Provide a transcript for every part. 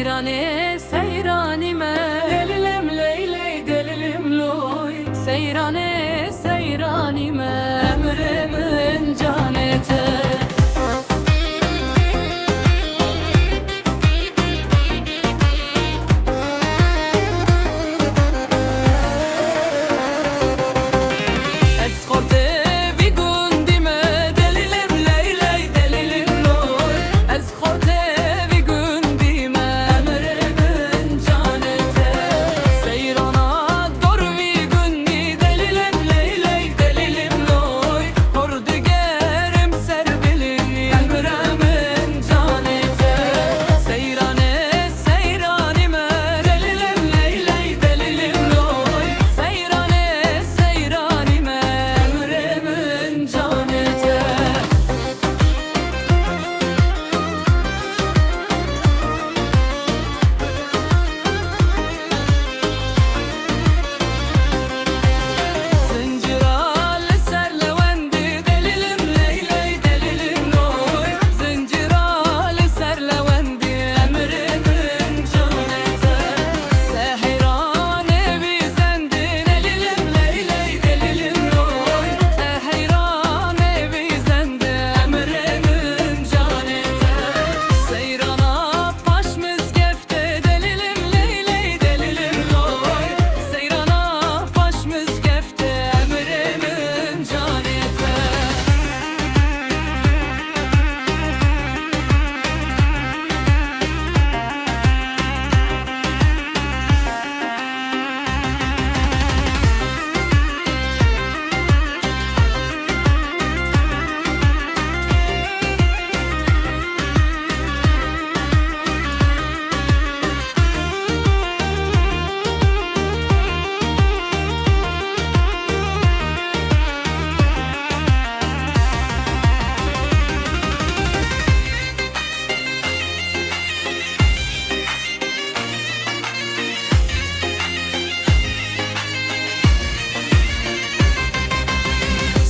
seyrane seyranime, delilim leyley delilim loy. Seyrane seyranime, emrimin canete.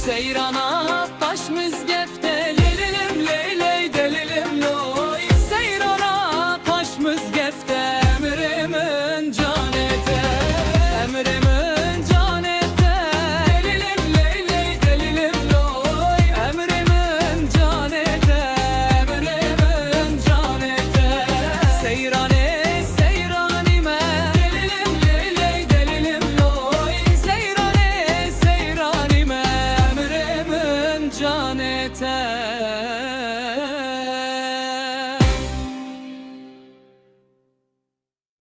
Seyrana taş müzgefte, delilim leyley delilim loy. Seyrana taş müzgefte, emrimin canete. Emrimin canete, delilim leyley delilim loy. Emrimin canete, emrimin canete. Seyrane seyranime, delilim leyley delilim loy. Seyrane seyranime, canete.